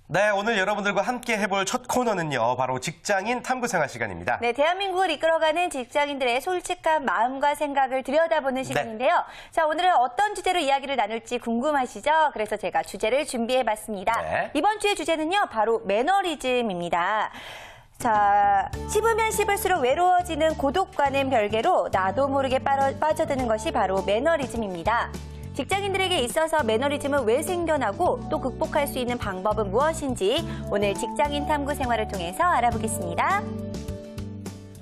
네, 오늘 여러분들과 함께 해볼 첫 코너는요, 바로 직장인 탐구생활 시간입니다. 네, 대한민국을 이끌어가는 직장인들의 솔직한 마음과 생각을 들여다보는 시간인데요. 자, 오늘은 어떤 주제로 이야기를 나눌지 궁금하시죠? 그래서 제가 주제를 준비해봤습니다. 네. 이번 주의 주제는요, 바로 매너리즘입니다. 자, 씹으면 씹을수록 외로워지는 고독과는 별개로 나도 모르게 빠져드는 것이 바로 매너리즘입니다. 직장인들에게 있어서 매너리즘은 왜 생겨나고 또 극복할 수 있는 방법은 무엇인지 오늘 직장인 탐구 생활을 통해서 알아보겠습니다.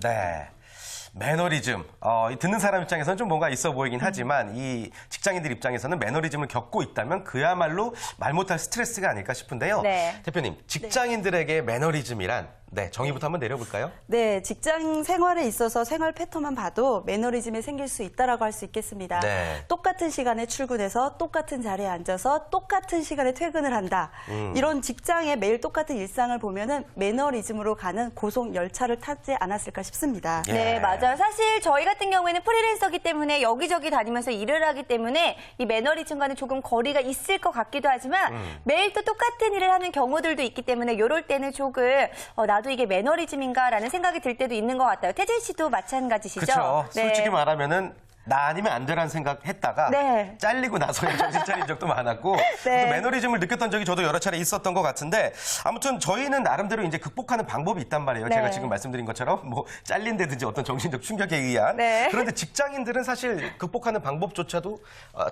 네. 매너리즘. 듣는 사람 입장에서는 좀 뭔가 있어 보이긴 하지만 이 직장인들 입장에서는 매너리즘을 겪고 있다면 그야말로 말 못할 스트레스가 아닐까 싶은데요. 네. 대표님, 직장인들에게 매너리즘이란 정의부터 한번 내려볼까요? 네, 직장 생활에 있어서 생활 패턴만 봐도 매너리즘이 생길 수 있다라고 할 수 있겠습니다. 네. 똑같은 시간에 출근해서 똑같은 자리에 앉아서 똑같은 시간에 퇴근을 한다. 이런 직장에 매일 똑같은 일상을 보면은 매너리즘으로 가는 고속 열차를 타지 않았을까 싶습니다. 예. 네, 맞아요. 사실 저희 같은 경우에는 프리랜서기 때문에 여기저기 다니면서 일을 하기 때문에 이 매너리즘과는 조금 거리가 있을 것 같기도 하지만 매일 또 똑같은 일을 하는 경우들도 있기 때문에 이럴 때는 조금 나도 이게 매너리즘인가라는 생각이 들 때도 있는 것 같아요. 태진 씨도 마찬가지시죠? 그렇죠. 네. 솔직히 말하면은 나 아니면 안 되라는 생각했다가 네. 잘리고 나서 정신 차린 적도 많았고 네. 또 매너리즘을 느꼈던 적이 저도 여러 차례 있었던 것 같은데 아무튼 저희는 나름대로 이제 극복하는 방법이 있단 말이에요. 네. 제가 지금 말씀드린 것처럼 뭐 잘린다든지 어떤 정신적 충격에 의한. 네. 그런데 직장인들은 사실 극복하는 방법조차도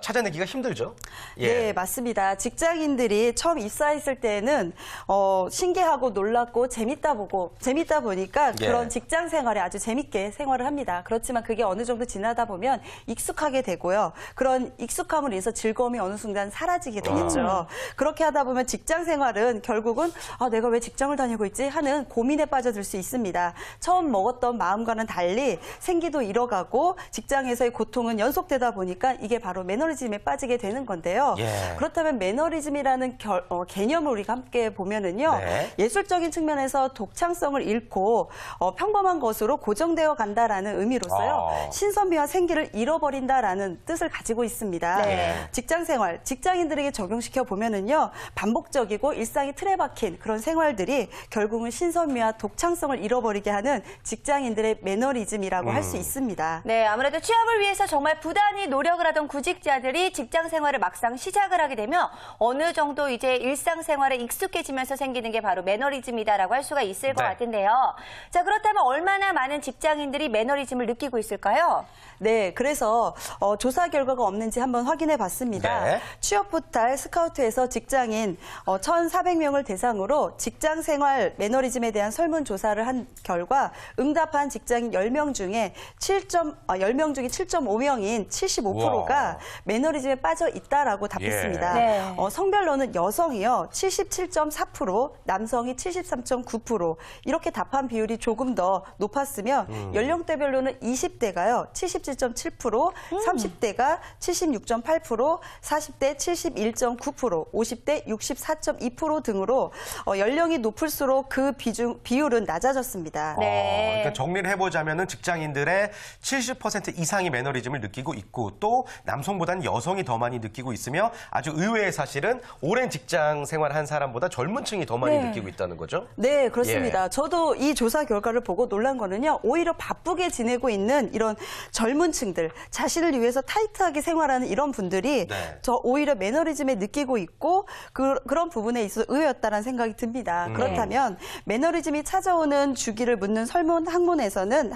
찾아내기가 힘들죠. 네, 맞습니다. 직장인들이 처음 입사했을 때는 신기하고 놀랍고 재밌다 보니까 예. 그런 직장 생활에 아주 재밌게 생활을 합니다. 그렇지만 그게 어느 정도 지나다 보면 익숙하게 되고요. 그런 익숙함으로 인해서 즐거움이 어느 순간 사라지게 되겠죠. 그렇게 하다 보면 직장 생활은 결국은 내가 왜 직장을 다니고 있지 하는 고민에 빠져들 수 있습니다. 처음 먹었던 마음과는 달리 생기도 잃어가고 직장에서의 고통은 연속되다 보니까 이게 바로 매너리즘에 빠지게 되는 건데요. 예. 그렇다면 매너리즘이라는 개념을 우리가 함께 보면은요. 네. 예술적인 측면에서 독창성을 잃고 평범한 것으로 고정되어 간다라는 의미로서요. 신선미와 생기를 잃어버린다라는 뜻을 가지고 있습니다. 네. 직장 생활, 직장인들에게 적용시켜 보면은요. 반복적이고 일상이 틀에 박힌 그런 생활들이 결국은 신선미와 독창성을 잃어버리게 하는 직장인들의 매너리즘이라고 할 수 있습니다. 네, 아무래도 취업을 위해서 정말 부단히 노력을 하던 구직자들이 직장 생활을 막상 시작을 하게 되면 어느 정도 이제 일상생활에 익숙해지면서 생기는 게 바로 매너리즘이다라고 할 수가 있을 것 네. 같은데요. 자, 그렇다면 얼마나 많은 직장인들이 매너리즘을 느끼고 있을까요? 네, 그래서 조사 결과가 없는지 한번 확인해 봤습니다. 네. 취업 포탈 스카우트에서 직장인 1,400명을 대상으로 직장 생활 매너리즘에 대한 설문 조사를 한 결과 응답한 직장인 10명 중에 10명 중에 7.5명인 75%가 매너리즘에 빠져 있다라고 답했습니다. 예. 네. 성별로는 여성이요 77.4%, 남성이 73.9% 이렇게 답한 비율이 조금 더 높았으면 연령대별로는 20대가요 77.7%, 30대가 76.8%, 40대 71.9%, 50대 64.2% 등으로 연령이 높을수록 그 비율은 낮아졌습니다. 네. 그러니까 정리를 해보자면은 직장인들의 70% 이상이 매너리즘을 느끼고 있고 또 남성보다는 여성이 더 많이 느끼고 있으며 아주 의외의 사실은 오랜 직장 생활한 사람보다 젊은 층이 더 많이 네. 느끼고 있다는 거죠? 네, 그렇습니다. 예. 저도 이 조사 결과를 보고 놀란 거는요. 오히려 바쁘게 지내고 있는 이런 젊은 층들, 자신을 위해서 타이트하게 생활하는 이런 분들이 네. 저 오히려 매너리즘에 느끼고 있고 그런 부분에 있어서 의외였다는 생각이 듭니다. 그렇다면 매너리즘이 찾아오는 주기를 묻는 설문 항목에서는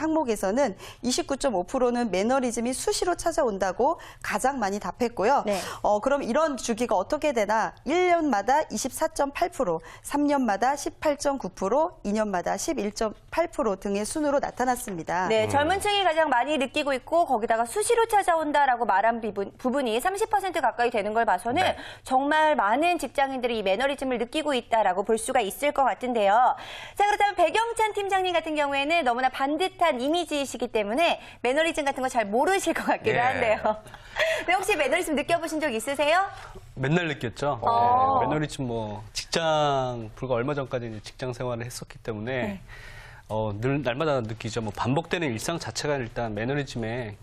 29.5%는 매너리즘이 수시로 찾아온다고 가장 많이 답했고요. 네. 그럼 이런 주기가 어떻게 되나? 1년마다 24.8%, 3년마다 18.9%, 2년마다 11.8% 등의 순으로 나타났습니다. 네, 젊은 층이 가장 많이 느끼고 있고 거기다가 수시로 찾아온다라고 말한 부분이 30% 가까이 되는 걸 봐서는 네. 정말 많은 직장인들이 이 매너리즘을 느끼고 있다라고 볼 수가 있을 것 같은데요. 자, 그렇다면 백영찬 팀장님 같은 경우에는 너무나 반듯한 이미지이시기 때문에 매너리즘 같은 거 잘 모르실 것 같기도 예. 한데요. 네, 혹시 매너리즘 느껴보신 적 있으세요? 맨날 느꼈죠. 네, 매너리즘 직장 불과 얼마 전까지 이제 직장 생활을 했었기 때문에 늘 날마다 느끼죠. 뭐 반복되는 일상 자체가 일단 매너리즘의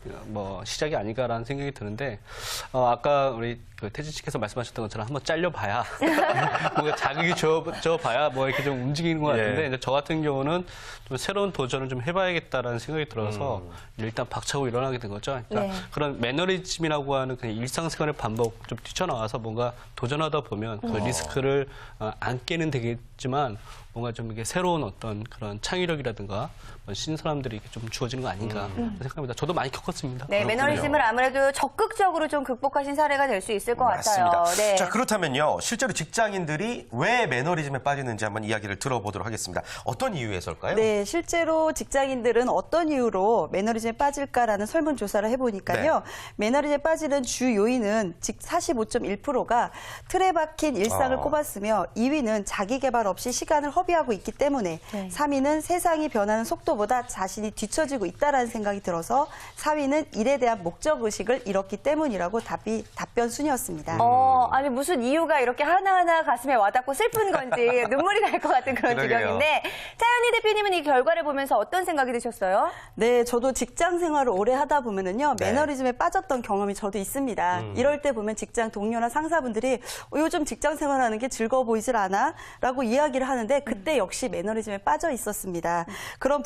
시작이 아닌가라는 생각이 드는데 아까 우리 태진 씨께서 말씀하셨던 것처럼 한번 잘려봐야 뭔가 자극이 줘봐야 뭐 이렇게 좀 움직이는 것 같은데 이제 저 같은 경우는 좀 새로운 도전을 좀 해봐야겠다라는 생각이 들어서 일단 박차고 일어나게 된 거죠. 그러니까 그런 매너리즘이라고 하는 그냥 일상생활의 반복 좀 뛰쳐나와서 뭔가 도전하다 보면 그 리스크를 안게는 되겠지만 뭔가 좀 이게 새로운 어떤 그런 창의력이라든가 신선함들이 좀 주어지는 거 아닌가 생각합니다. 저도 많이 겪었습니다. 네, 그렇군요. 매너리즘을 아무래도 적극적으로 좀 극복하신 사례가 될 수 있을 것 맞습니다. 같아요. 네. 자, 그렇다면요. 실제로 직장인들이 왜 매너리즘에 빠지는지 한번 이야기를 들어보도록 하겠습니다. 어떤 이유에서일까요? 네, 실제로 직장인들은 어떤 이유로 매너리즘에 빠질까라는 설문조사를 해보니까요. 매너리즘에 빠지는 주 요인은 즉 45.1%가 틀에 박힌 일상을 꼽았으며 2위는 자기 개발 없이 시간을 허비하고 있기 때문에 3위는 세상이 변하는 속도보다 자신이 뒤처지고 있다는 생각이 들어서 4위는 일에 대한 목적의식을 잃었기 때문이라고 답변 순이었습니다. 아니 무슨 이유가 이렇게 하나하나 가슴에 와닿고 슬픈 건지 눈물이 날 것 같은 그런 그러게요. 지경인데 차현희 대표님은 이 결과를 보면서 어떤 생각이 드셨어요? 네, 저도 직장 생활을 오래 하다 보면은요, 매너리즘에 빠졌던 경험이 저도 있습니다. 이럴 때 보면 직장 동료나 상사분들이 요즘 직장 생활하는 게 즐거워 보이질 않아? 라고 이야기를 하는데 그때 역시 매너리즘에 빠져 있었습니다. 그런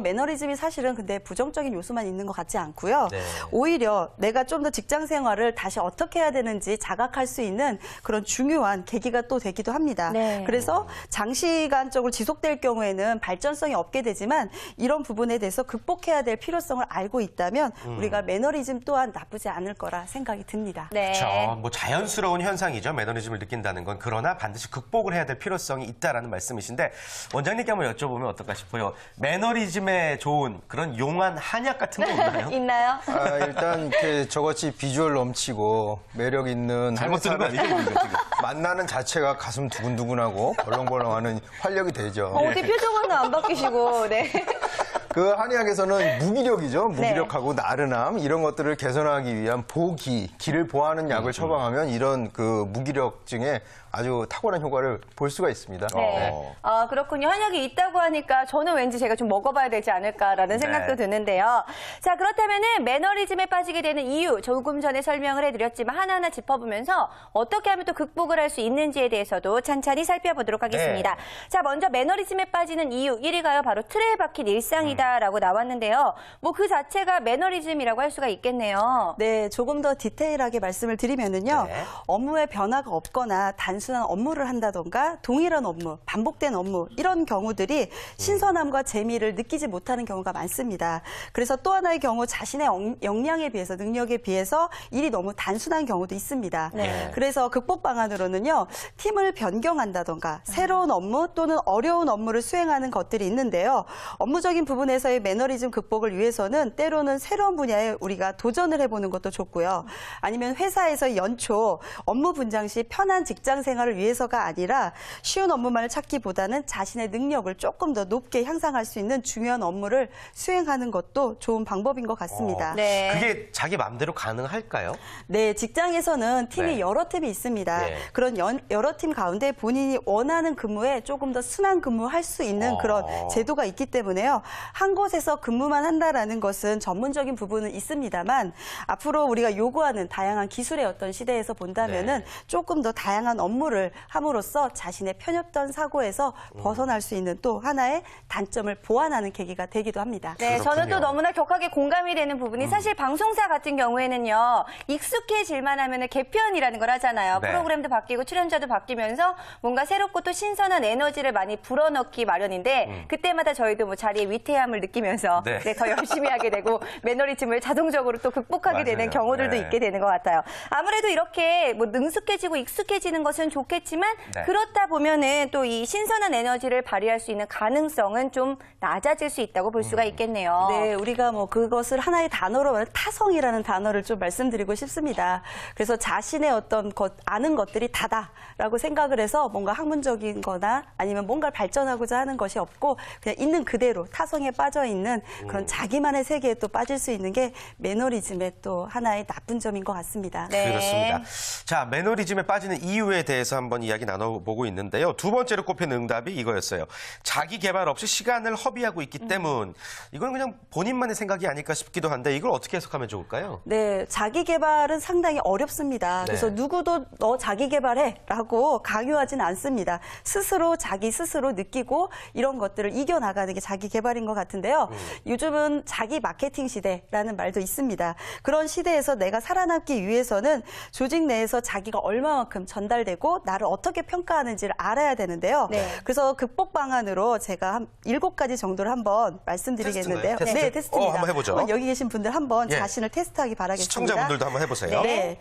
매너리즘이 사실은 근데 부정적인 요소만 있는 것 같지 않고요. 오히려 내가 좀 더 직장 생활을 다시 어떻게 해야 되는지 자각할 수 있는 그런 중요한 계기가 또 되기도 합니다. 그래서 장시간적으로 지속될 경우에는 발전성이 없게 되지만 이런 부분에 대해서 극복해야 될 필요성을 알고 있다면 우리가 매너리즘 또한 나쁘지 않을 거라 생각이 듭니다. 네. 그렇죠. 뭐 자연스러운 현상이죠. 매너리즘을 느낀다는 건. 그러나 반드시 극복을 해야 될 필요성이 있다라는 말씀이신데 원장님께 한번 여쭤보면 어떨까 싶어요. 매너리즘에 좋은 그런 용한 한약 같은 거 있나요? 있나요? 일단 저같이 비주얼 넘치고 매력 있는 잘못 들은 거 아니죠? 우리가 지금? 만나는 자체가 가슴 두근두근하고 벌렁벌렁하는 활력이 되죠. 어떻게 표정은 안 바뀌시고, 네. 그 한의학에서는 무기력이죠. 무기력하고 나른함 이런 것들을 개선하기 위한 기를 보하는 약을 처방하면 이런 그 무기력증에 아주 탁월한 효과를 볼 수가 있습니다. 네. 아, 그렇군요. 한약이 있다고 하니까 저는 왠지 제가 좀 먹어봐야 되지 않을까라는 생각도 드는데요. 자, 그렇다면은 매너리즘에 빠지게 되는 이유 조금 전에 설명을 해드렸지만 하나하나 짚어보면서 어떻게 하면 또 극복을 할 수 있는지에 대해서도 찬찬히 살펴보도록 하겠습니다. 자, 먼저 매너리즘에 빠지는 이유 1위가요. 바로 틀에 박힌 일상이다라고 나왔는데요. 뭐 그 자체가 매너리즘이라고 할 수가 있겠네요. 네, 조금 더 디테일하게 말씀을 드리면은요. 업무에 변화가 없거나 단순한 업무를 한다던가 동일한 업무, 반복된 업무 이런 경우들이 신선함과 재미를 느끼지 못하는 경우가 많습니다. 그래서 또 하나의 경우 자신의 역량에 비해서 능력에 비해서 일이 너무 단순한 경우도 있습니다. 그래서 극복 방안으로는요. 팀을 변경한다던가 새로운 업무 또는 어려운 업무를 수행하는 것들이 있는데요. 업무적인 부분에서의 매너리즘 극복을 위해서는 때로는 새로운 분야에 우리가 도전을 해보는 것도 좋고요. 아니면 회사에서 연초 업무 분장 시 편한 직장 생활을 위해서가 아니라 쉬운 업무만을 찾기보다는 자신의 능력을 조금 더 높게 향상할 수 있는 중요한 업무를 수행하는 것도 좋은 방법인 것 같습니다. 네. 그게 자기 마음대로 가능할까요? 네, 직장에서는 팀이 여러 팀이 있습니다. 그런 여러 팀 가운데 본인이 원하는 근무에 조금 더 순환 근무할 수 있는 그런 제도가 있기 때문에요. 한 곳에서 근무만 한다라는 것은 전문적인 부분은 있습니다만 앞으로 우리가 요구하는 다양한 기술의 어떤 시대에서 본다면은 조금 더 다양한 업무를 함으로써 자신의 편협된 사고에서 벗어날 수 있는 또 하나의 단점을 보완하는 계기가 되기도 합니다. 네, 저는 또 너무나 격하게 공감이 되는 부분이 사실 방송사 같은 경우에는요. 익숙해질만 하면 개편이라는 걸 하잖아요. 프로그램도 바뀌고 출연자도 바뀌면서 뭔가 새롭고 또 신선한 에너지를 많이 불어넣기 마련인데 그때마다 저희도 뭐 자리의 위태함을 느끼면서 더 열심히 하게 되고 매너리즘을 자동적으로 또 극복하게 되는 경우들도 있게 되는 것 같아요. 아무래도 이렇게 뭐 능숙해지고 익숙해지는 것은 좋겠지만 그렇다 보면은 또 이 신선한 에너지를 발휘할 수 있는 가능성은 좀 낮아질 수 있다고 볼 수가 있겠네요. 네, 우리가 뭐 그것을 하나의 단어로 말하면 타성이라는 단어를 좀 말씀드리고 싶습니다. 그래서 자신의 어떤 아는 것들이 다다라고 생각을 해서 뭔가 학문적인 거나 아니면 뭔가를 발전하고자 하는 것이 없고 그냥 있는 그대로 타성에 빠져 있는 그런 자기만의 세계에 또 빠질 수 있는 게 매너리즘의 또 하나의 나쁜 점인 것 같습니다. 네. 그렇습니다. 자, 매너리즘에 빠지는 이유에 대해서 한번 이야기 나눠보고 있는데요. 두 번째로 꼽힌 응답이 이거였어요. 자기 개발 없이 시간을 허비하고 있기 때문. 이건 그냥 본인만의 생각이 아닐까 싶기도 한데 이걸 어떻게 해석하면 좋을까요? 네, 자기 개발은 상당히 어렵습니다. 그래서 누구도 너 자기 개발해라고 강요하지는 않습니다. 스스로 자기 스스로 느끼고 이런 것들을 이겨나가는 게 자기 개발인 것 같은데요. 요즘은 자기 마케팅 시대라는 말도 있습니다. 그런 시대에서 내가 살아남기 위해서는 조직 내에서 자기가 얼마만큼 전달되고 나를 어떻게 평가하는지를 알아야 되는데요. 네. 그래서 극복 방안으로 제가 한 7가지 정도를 한번 말씀드리겠는데요. 테스트인가요? 네, 테스트? 테스트입니다. 한번 해보죠. 여기 계신 분들 한번 예. 자신을 테스트하기 바라겠습니다. 시청자분들도 한번 해보세요. 네.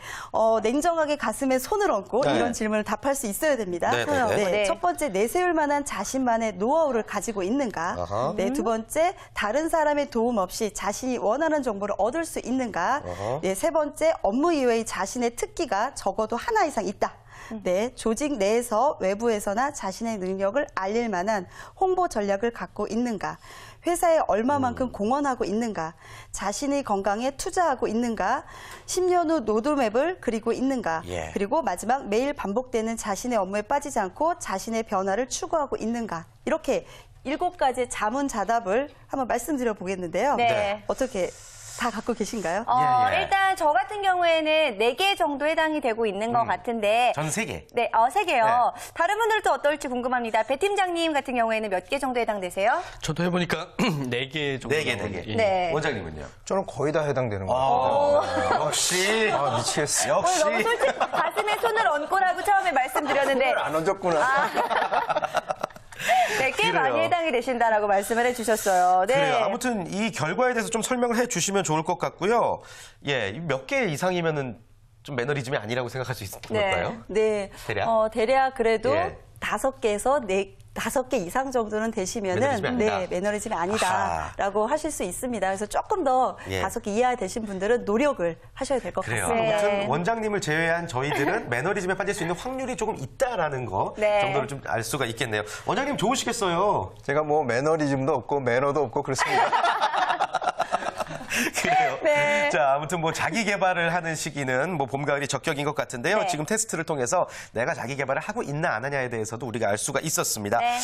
냉정하게 가슴에 손을 얹고 네. 이런 질문을 답할 수 있어야 됩니다. 네, 네, 네. 네. 첫 번째, 내세울 만한 자신만의 노하우를 가지고 있는가? 아하. 네, 두 번째, 다른 사람의 도움 없이 자신이 원하는 정보를 얻을 수 있는가? 아하. 네, 세 번째, 업무 이외의 자신의 특기가 적어도 하나 이상 있다. 네, 조직 내에서 외부에서나 자신의 능력을 알릴 만한 홍보 전략을 갖고 있는가? 회사에 얼마만큼 공헌하고 있는가? 자신의 건강에 투자하고 있는가? 10년 후 로드맵을 그리고 있는가? 예. 그리고 마지막 매일 반복되는 자신의 업무에 빠지지 않고 자신의 변화를 추구하고 있는가? 이렇게 7가지의 자문자답을 한번 말씀드려 보겠는데요. 네. 어떻게 다 갖고 계신가요? 예. 일단 저 같은 경우에는 4개 정도 해당이 되고 있는 것 같은데. 전 3개. 네, 3개요. 네. 다른 분들도 어떨지 궁금합니다. 배 팀장님 같은 경우에는 몇 개 정도 해당되세요? 저도 해보니까 4개 정도. 4개. 예. 네. 원장님은요? 저는 거의 다 해당되는 것 같아요. 역시. 아, 미치겠어. 오늘 너무 솔직히 가슴에 손을 얹고라고 처음에 말씀드렸는데 안 얹었구나. 네, 꽤 그래요. 많이 해당이 되신다라고 말씀을 해주셨어요. 네. 그래요. 아무튼 이 결과에 대해서 좀 설명을 해주시면 좋을 것 같고요. 예, 몇 개 이상이면은 좀 매너리즘이 아니라고 생각할 수 있는 걸까요? 네. 대략? 대략 그래도 예. 5개에서 5개 이상 정도는 되시면은 매너리즘이 아니다. 네, 매너리즘이 아니다라고 하실 수 있습니다. 그래서 조금 더 예. 5개 이하 되신 분들은 노력을 하셔야 될 것 그래요. 같습니다. 네. 아무튼 원장님을 제외한 저희들은 매너리즘에 빠질 수 있는 확률이 조금 있다라는 거 네. 정도를 좀 알 수가 있겠네요. 원장님 좋으시겠어요? 제가 뭐 매너리즘도 없고 매너도 없고 그렇습니다. 그래요. 네. 자, 아무튼 뭐 자기 개발을 하는 시기는 뭐 봄, 가을이 적격인 것 같은데요. 네. 지금 테스트를 통해서 내가 자기 개발을 하고 있나 안 하냐에 대해서도 우리가 알 수가 있었습니다. 네.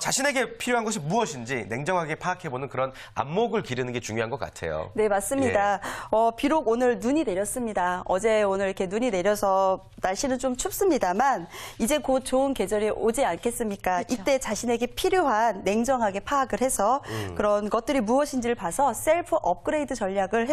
자신에게 필요한 것이 무엇인지 냉정하게 파악해보는 그런 안목을 기르는 게 중요한 것 같아요. 네, 맞습니다. 예. 비록 오늘 눈이 내렸습니다. 어제 오늘 이렇게 눈이 내려서 날씨는 좀 춥습니다만 이제 곧 좋은 계절이 오지 않겠습니까? 이때 자신에게 필요한 냉정하게 파악을 해서 그런 것들이 무엇인지를 봐서 셀프 업그레이드 전략을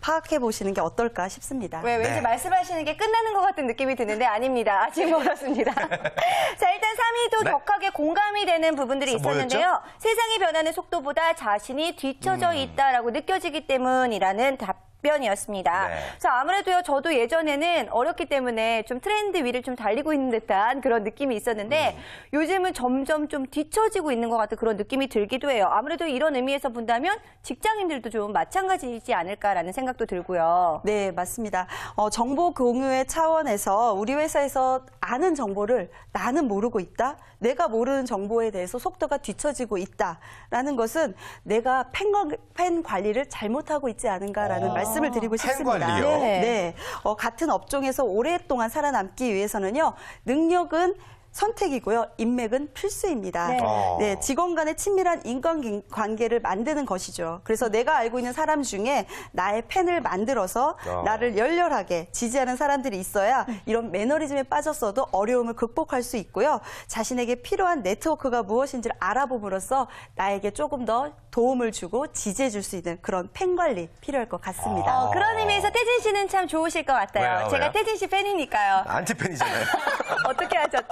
파악해 보시는 게 어떨까 싶습니다. 왜 왠지 네. 말씀하시는 게 끝나는 것 같은 느낌이 드는데 아닙니다. 아직 멀었습니다. 자, 일단 3위도 네. 격하게 공감이 되는 부분들이 그래서 있었는데요. 세상이 변하는 속도보다 자신이 뒤처져 있다라고 느껴지기 때문이라는 답변이었습니다. 네. 그래서 아무래도요, 저도 예전에는 어렸기 때문에 좀 트렌드 위를 좀 달리고 있는 듯한 그런 느낌이 있었는데 요즘은 점점 좀 뒤처지고 있는 것 같은 그런 느낌이 들기도 해요. 아무래도 이런 의미에서 본다면 직장인들도 좀 마찬가지이지 않을까라는 생각도 들고요. 네, 맞습니다. 정보 공유의 차원에서 우리 회사에서 아는 정보를 나는 모르고 있다? 내가 모르는 정보에 대해서 속도가 뒤처지고 있다라는 것은 내가 팬 관리를 잘못하고 있지 않은가라는 말씀을 드리고 팬 싶습니다. 관리요? 네. 네. 같은 업종에서 오랫동안 살아남기 위해서는요, 능력은 선택이고요. 인맥은 필수입니다. 네. 네, 직원 간의 친밀한 인간관계를 만드는 것이죠. 그래서 내가 알고 있는 사람 중에 나의 팬을 만들어서 나를 열렬하게 지지하는 사람들이 있어야 이런 매너리즘에 빠졌어도 어려움을 극복할 수 있고요. 자신에게 필요한 네트워크가 무엇인지를 알아봄으로써 나에게 조금 더 도움을 주고 지지해 줄 수 있는 그런 팬 관리 필요할 것 같습니다. 그런 의미에서 태진 씨는 참 좋으실 것 같아요. 왜요? 제가 왜요? 태진 씨 팬이니까요. 안티팬이잖아요. 어떻게 하셨죠?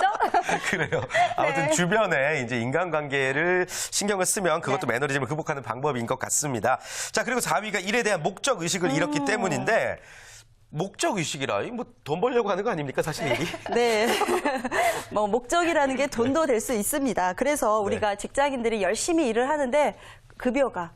그래요. 아무튼 네. 주변에 이제 인간관계를 신경을 쓰면 그것도 매너리즘을 극복하는 방법인 것 같습니다. 자, 그리고 4위가 일에 대한 목적 의식을 잃었기 때문인데 목적 의식이라 뭐 돈 벌려고 하는 거 아닙니까 사실 이게? 네. 뭐 목적이라는 게 돈도 될 수 있습니다. 그래서 우리가 직장인들이 열심히 일을 하는데 급여가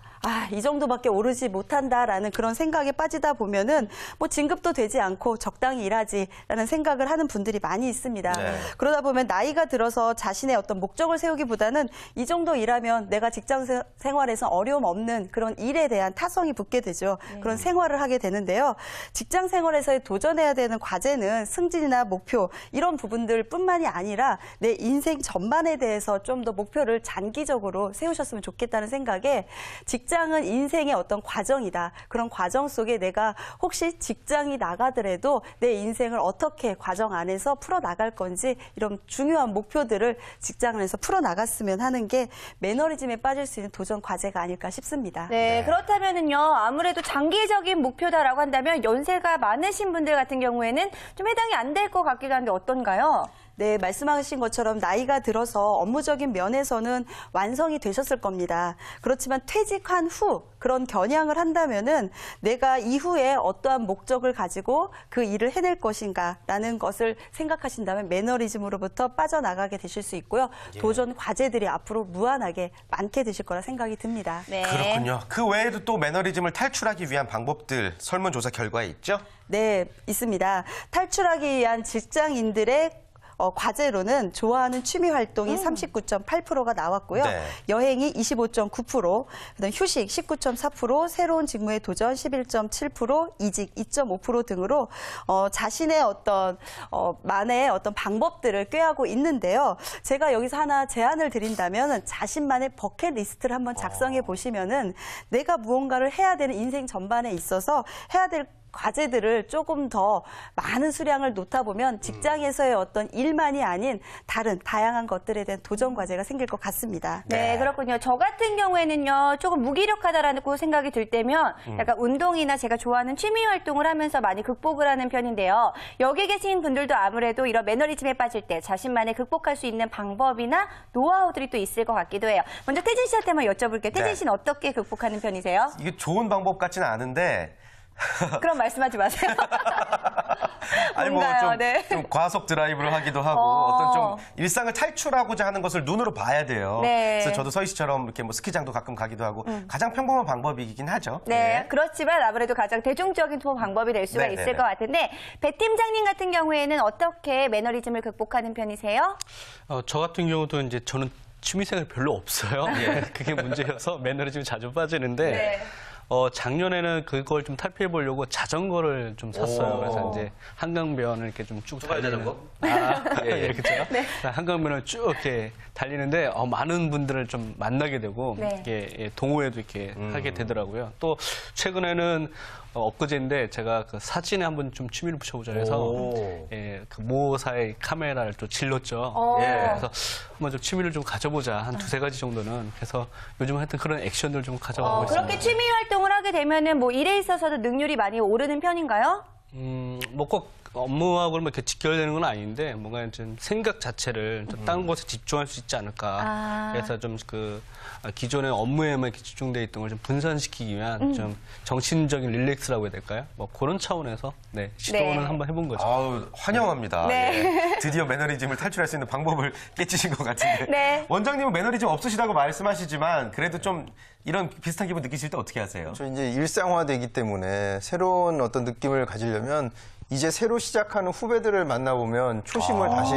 이 정도밖에 오르지 못한다라는 그런 생각에 빠지다 보면은 뭐 진급도 되지 않고 적당히 일하지라는 생각을 하는 분들이 많이 있습니다. 네. 그러다 보면 나이가 들어서 자신의 어떤 목적을 세우기보다는 이 정도 일하면 내가 직장 생활에서 어려움 없는 그런 일에 대한 타성이 붙게 되죠. 그런 생활을 하게 되는데요. 직장 생활에서 도전해야 되는 과제는 승진이나 목표 이런 부분들뿐만이 아니라 내 인생 전반에 대해서 좀 더 목표를 장기적으로 세우셨으면 좋겠다는 생각에 직장은 인생의 어떤 과정이다. 그런 과정 속에 내가 혹시 직장이 나가더라도 내 인생을 어떻게 과정 안에서 풀어나갈 건지 이런 중요한 목표들을 직장 안에서 풀어나갔으면 하는 게 매너리즘에 빠질 수 있는 도전 과제가 아닐까 싶습니다. 네, 그렇다면은요, 아무래도 장기적인 목표다라고 한다면 연세가 많으신 분들 같은 경우에는 좀 해당이 안 될 것 같기도 한데 어떤가요? 네, 말씀하신 것처럼 나이가 들어서 업무적인 면에서는 완성이 되셨을 겁니다. 그렇지만 퇴직한 후 그런 겨냥을 한다면은 내가 이후에 어떠한 목적을 가지고 그 일을 해낼 것인가라는 것을 생각하신다면 매너리즘으로부터 빠져나가게 되실 수 있고요. 도전 과제들이 앞으로 무한하게 많게 되실 거라 생각이 듭니다. 네. 그렇군요. 그 외에도 또 매너리즘을 탈출하기 위한 방법들 설문조사 결과에 있죠? 네, 있습니다. 탈출하기 위한 직장인들의 과제로는 좋아하는 취미 활동이 39.8%가 나왔고요. 네. 여행이 25.9%, 그다음 휴식 19.4%, 새로운 직무에 도전 11.7%, 이직 2.5% 등으로 자신의 어떤 만의 어떤 방법들을 꾀하고 있는데요. 제가 여기서 하나 제안을 드린다면 자신만의 버킷리스트를 한번 작성해 보시면은 내가 무언가를 해야 되는 인생 전반에 있어서 해야 될 과제들을 조금 더 많은 수량을 놓다 보면 직장에서의 어떤 일만이 아닌 다른 다양한 것들에 대한 도전 과제가 생길 것 같습니다. 네, 그렇군요. 저 같은 경우에는요, 조금 무기력하다라고 생각이 들 때면 약간 운동이나 제가 좋아하는 취미 활동을 하면서 많이 극복을 하는 편인데요. 여기 계신 분들도 아무래도 이런 매너리즘에 빠질 때 자신만의 극복할 수 있는 방법이나 노하우들이 또 있을 것 같기도 해요. 먼저 태진 씨한테 한번 여쭤볼게요. 태진 씨는 어떻게 극복하는 편이세요? 이게 좋은 방법 같지는 않은데 그럼 말씀하지 마세요. 아니 뭔가요? 네. 좀 과속 드라이브를 하기도 하고 어떤 좀 일상을 탈출하고자 하는 것을 눈으로 봐야 돼요. 네. 그래서 저도 서희 씨처럼 이렇게 뭐 스키장도 가끔 가기도 하고 가장 평범한 방법이긴 하죠. 네, 예. 그렇지만 아무래도 가장 대중적인 방법이 될 수가 네, 있을 네, 네. 것 같은데 배 팀장님 같은 경우에는 어떻게 매너리즘을 극복하는 편이세요? 저 같은 경우도 이제 저는 취미생활 별로 없어요. 그게 문제여서 매너리즘이 자주 빠지는데 네. 작년에는 그걸 좀 탈피해 보려고 자전거를 좀 샀어요. 오. 그래서 이제 한강변을 이렇게 좀 쭉 두발 자전거? 예, 그렇죠. 한강변을 쭉 이렇게 달리는데 많은 분들을 좀 만나게 되고 네. 이렇게 동호회도 이렇게 하게 되더라고요. 또 최근에는 엊그제인데 제가 그 사진에 한번 좀 취미를 붙여보자 해서 오. 그 모사의 카메라를 또 질렀죠. 오. 그래서 한번 좀 취미를 좀 가져보자. 한 두세 가지 정도는. 그래서 요즘 하여튼 그런 액션들 좀 가져가고 있습니다. 그렇게 취미 활동을 하게 되면은 뭐 일에 있어서도 능률이 많이 오르는 편인가요? 뭐 꼭 업무하고 이렇게 직결되는 건 아닌데 뭔가 좀 생각 자체를 좀 다른 곳에 집중할 수 있지 않을까. 그래서 좀 그 기존의 업무에만 이렇게 집중돼 있던 걸 좀 분산시키기 위한 좀 정신적인 릴렉스라고 해야 될까요? 뭐 그런 차원에서 시도는 네. 한번 해본 거죠. 아우, 환영합니다. 네. 예. 드디어 매너리즘을 탈출할 수 있는 방법을 깨치신 것 같은데. 네. 원장님은 매너리즘 없으시다고 말씀하시지만 그래도 좀 이런 비슷한 기분 느끼실 때 어떻게 하세요? 저 이제 일상화되기 때문에 새로운 어떤 느낌을 가지려면 이제 새로 시작하는 후배들을 만나보면 초심을 다시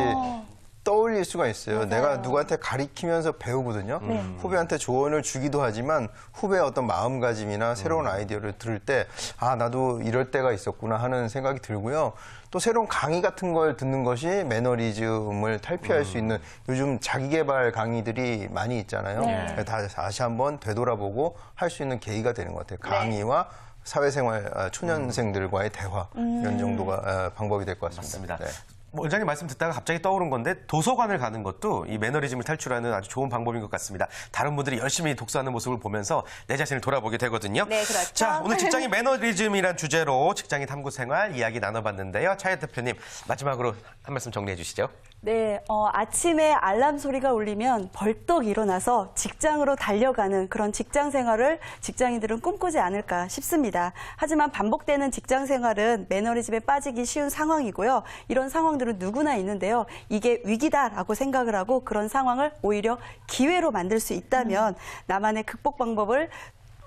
떠올릴 수가 있어요. 내가 누구한테 가리키면서 배우거든요. 후배한테 조언을 주기도 하지만 후배의 어떤 마음가짐이나 새로운 아이디어를 들을 때 나도 이럴 때가 있었구나 하는 생각이 들고요. 또 새로운 강의 같은 걸 듣는 것이 매너리즘을 탈피할 수 있는 요즘 자기계발 강의들이 많이 있잖아요. 다시 한번 되돌아보고 할 수 있는 계기가 되는 것 같아요. 강의와 사회생활 초년생들과의 대화 이런 정도가 방법이 될 것 같습니다. 맞습니다. 네. 원장님 말씀 듣다가 갑자기 떠오른 건데 도서관을 가는 것도 이 매너리즘을 탈출하는 아주 좋은 방법인 것 같습니다. 다른 분들이 열심히 독서하는 모습을 보면서 내 자신을 돌아보게 되거든요. 네, 그렇죠. 자, 오늘 직장인 매너리즘이란 주제로 직장인 탐구 생활 이야기 나눠봤는데요. 차혜 대표님 마지막으로 한 말씀 정리해 주시죠. 네, 아침에 알람 소리가 울리면 벌떡 일어나서 직장으로 달려가는 그런 직장 생활을 직장인들은 꿈꾸지 않을까 싶습니다. 하지만 반복되는 직장 생활은 매너리즘에 빠지기 쉬운 상황이고요. 이런 상황들은 누구나 있는데요. 이게 위기다라고 생각을 하고 그런 상황을 오히려 기회로 만들 수 있다면 나만의 극복 방법을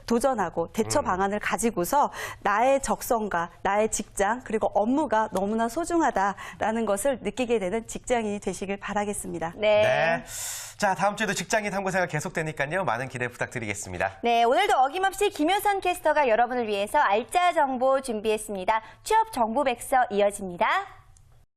도전하고 대처 방안을 가지고서 나의 적성과 나의 직장 그리고 업무가 너무나 소중하다라는 것을 느끼게 되는 직장인이 되시길 바라겠습니다. 네. 자, 다음 주에도 직장인 탐구생활 계속되니까요. 많은 기대 부탁드리겠습니다. 네, 오늘도 어김없이 김효선 캐스터가 여러분을 위해서 알짜 정보 준비했습니다. 취업 정보 백서 이어집니다.